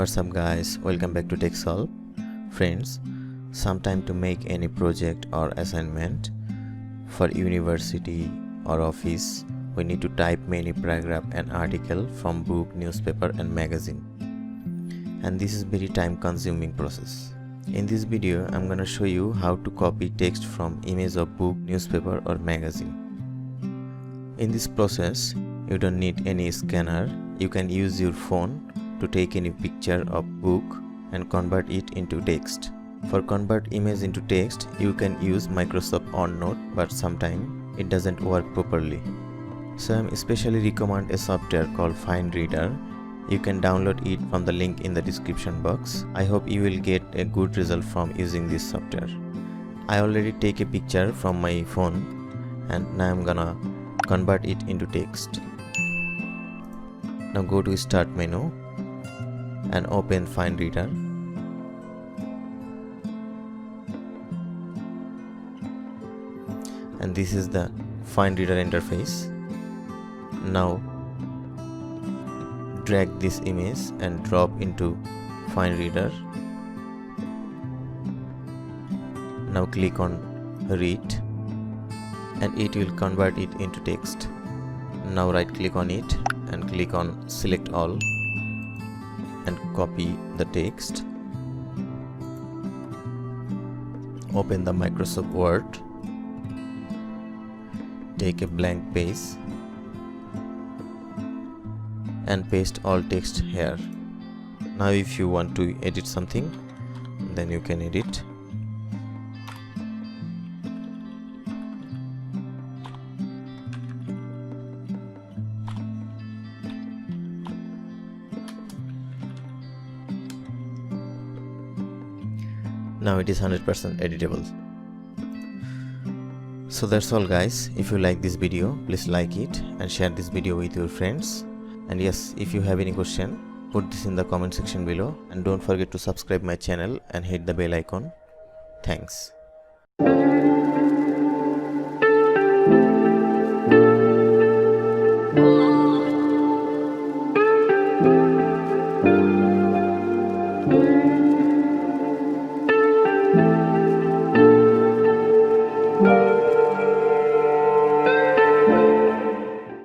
What's up guys, welcome back to TechSolve. Friends, sometime to make any project or assignment for university or office, we need to type many paragraph and article from book, newspaper and magazine. And this is very time consuming process. In this video, I'm gonna show you how to copy text from image of book, newspaper or magazine. In this process, you don't need any scanner. You can use your phone to take any picture of book and convert it into text. For convert image into text, you can use Microsoft OneNote, but sometimes it doesn't work properly. So I especially recommend a software called FineReader. You can download it from the link in the description box. I hope you will get a good result from using this software. I already take a picture from my phone and now I'm gonna convert it into text. Now go to Start menu and open FineReader. And this is the FineReader interface. Now drag this image and drop into FineReader. Now click on Read and it will convert it into text. Now right click on it and click on Select All and copy the text. Open the Microsoft Word. Take a blank page and paste all text here. Now if you want to edit something, then you can edit. Now it is 100% editable. So that's all guys. If you like this video, please like it and share this video with your friends. And yes, if you have any question, put this in the comment section below, and don't forget to subscribe my channel and hit the bell icon. Thanks.